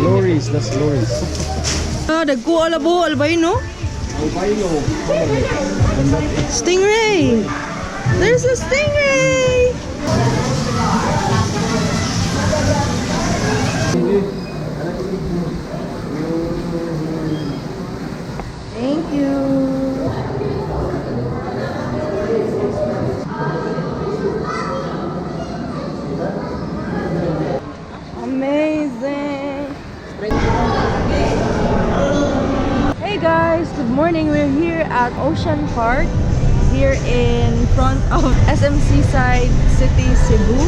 Lorries, that's lorries. Dagko alabo, albino. Albino. And that is Stingray. There's a stingray. Thank you. Amazing. Hey guys, good morning. We're here at Ocean Park here in front of SMC Side City, Cebu.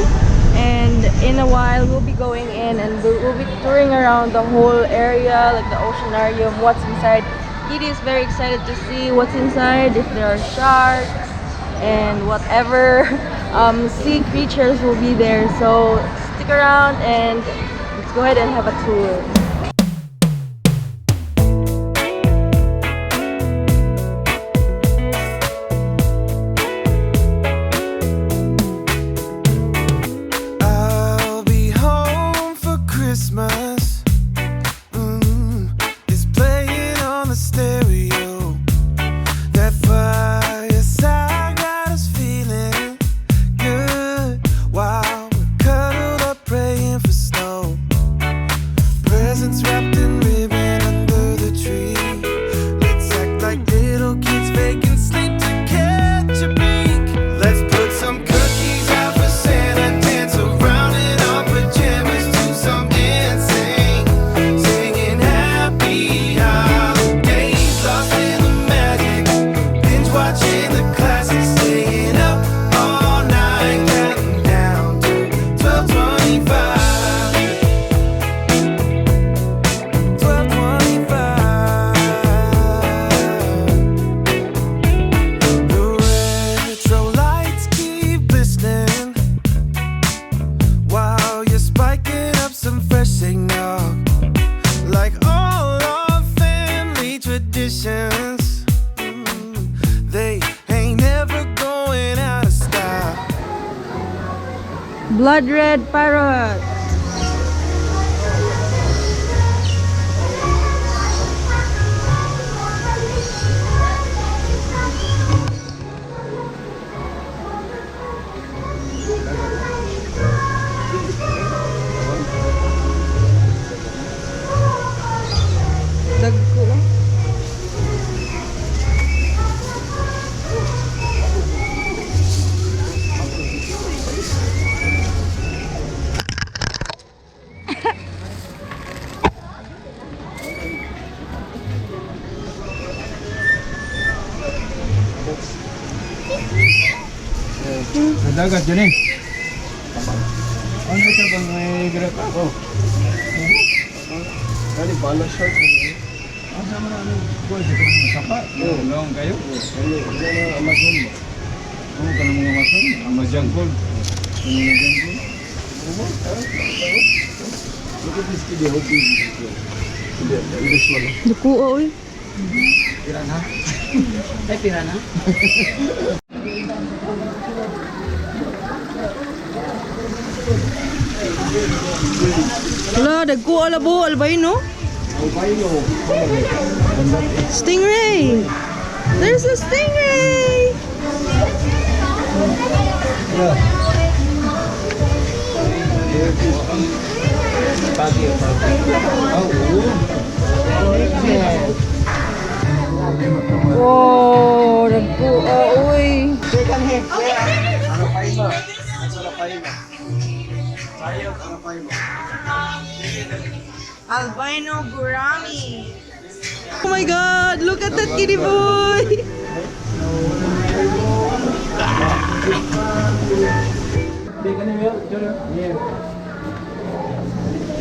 And in a while we'll be going in and we'll be touring around the whole area, like the oceanarium, what's inside. Kitty is very excited to see what's inside, if there are sharks and whatever sea creatures will be there. So stick around and let's go ahead and have a tour. Blood red parrot. Dagko lang. dagat dyan eh. Ano ito bang may grab ako? Kali balas short. Ang sama na ano? Kuha sa mga sapa. Long kayo? Ano na Amazon mo? Ano ka ng mga Amazon? Amazon Gold. Ano na Amazon Gold? Look at this kid, how big is it? This one. Duku oy. Pirana? Ay, pirana? Wala, dagko alabo, albino. Albino. Stingray. There's a stingray. Yeah. Wow, dagko oy. Ano pa iba? Ano pa iba? Sayo, ano pa iba? Albino gurami. Oh my god, look at that kitty boy.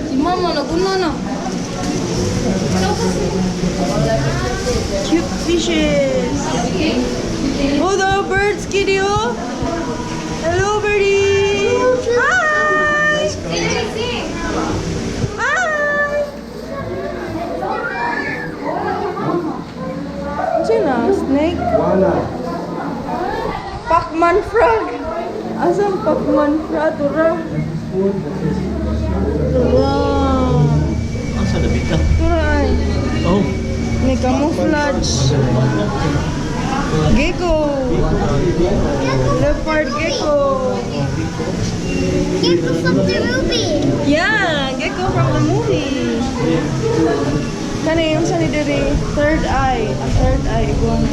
Si mama naguna na. Cute fishes. Oh, the birds, kitty. Oh. Hello, birdie. Hi. Hi. Sino? Snake? Wala. Pacman frog. Asam Pacman frog? Tura. Wow. Asa na bita? Turay. Oh. May camouflage. Gecko. Leopard gecko. Gecko from the movie. Yeah, gecko from the movie. Kani yung sa ni diri, third eye. A third eye iguana.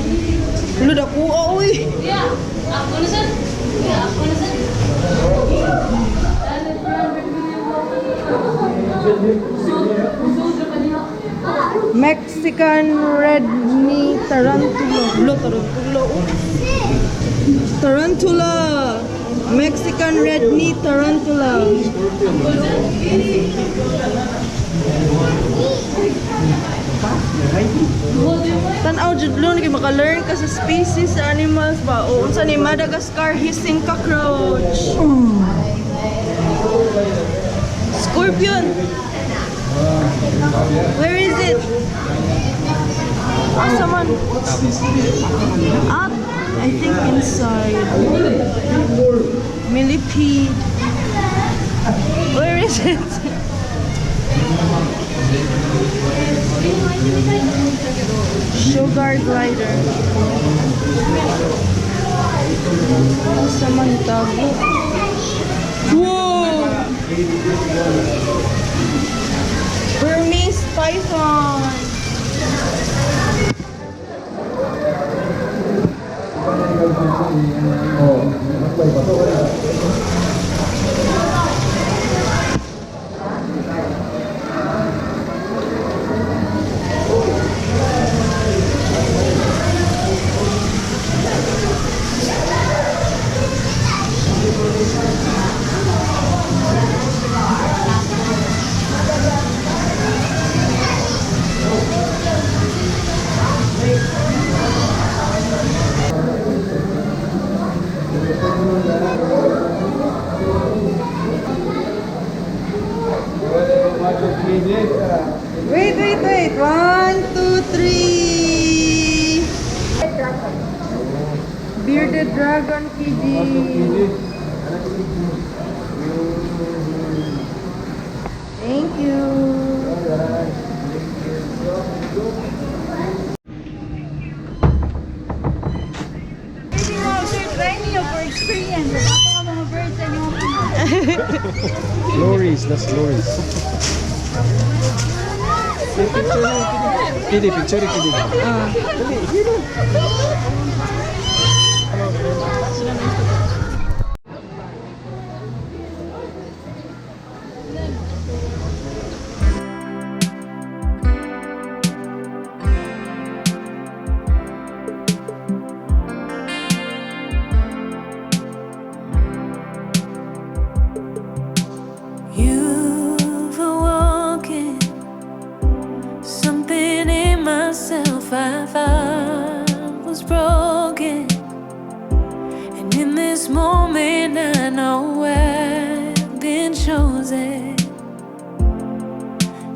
Lu da ko oy. Yeah, ako na sir. Yeah, ako na sir. Mexican red knee tarantula. Lo tarantula. Tarantula. Mexican red knee tarantula. Tanaw jud lo kay maka-learn ka sa species sa animals ba. O unsa ni Madagascar hissing cockroach. Scorpion. Where is it? Someone up. I think inside. Millipede. Where is it? Sugar glider. Someone tago. Whoa! Burmese python. Wait. 1, 2, 3. Bearded dragon kiddie. Thank you. Baby Rose, sir, try niyo for experience. Baka ka mga birds sa inyong mga. Loris, that's Loris. Kidi, picture kidi. You've awoken something in myself I thought was broken, and in this moment I know I've been chosen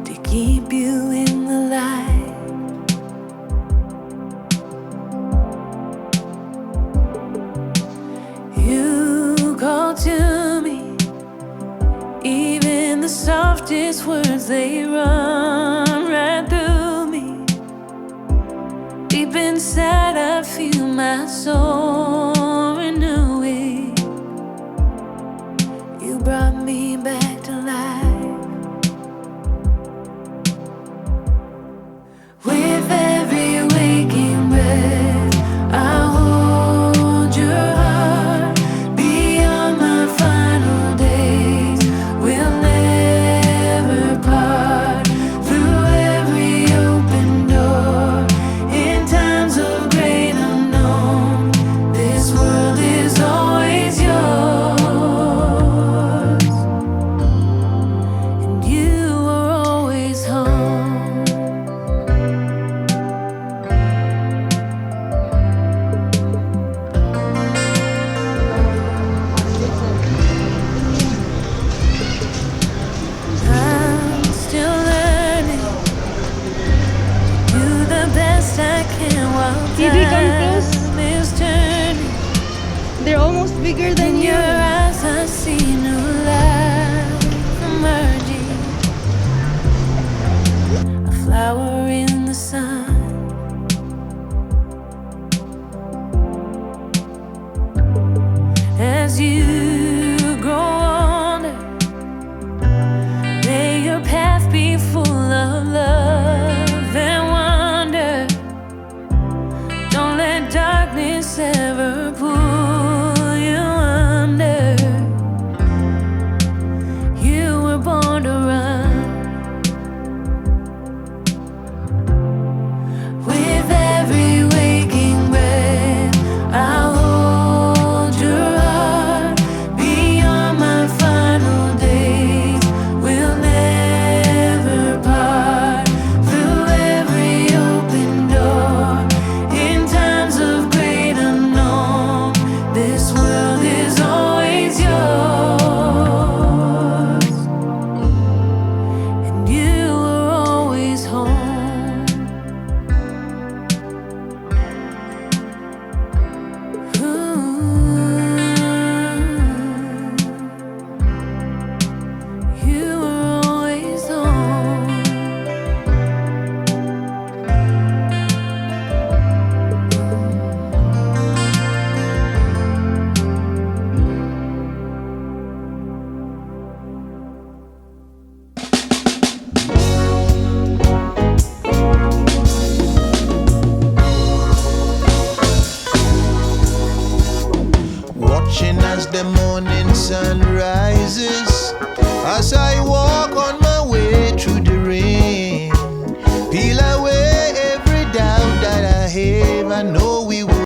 to keep you in the light. You call to me, even the softest words, they run right through me. Deep inside I feel my soul renewing. You brought me back to life. With every waking breath I hold your heart. Beyond my final days we'll never part. Through every open door, in times of great unknown, this world is always yours. And you are always home. I'm still learning to do the best I can while Kitty, come close. time is turning. They're almost bigger than In you. your eyes I see new light. born to run. With every waking breath, I'll hold your heart. Beyond my final days, we'll never part. Through every open door, in times of great unknown, this world is always yours, and you are always home. You were always home. Watching as the morning sun rises, as I walk on my way through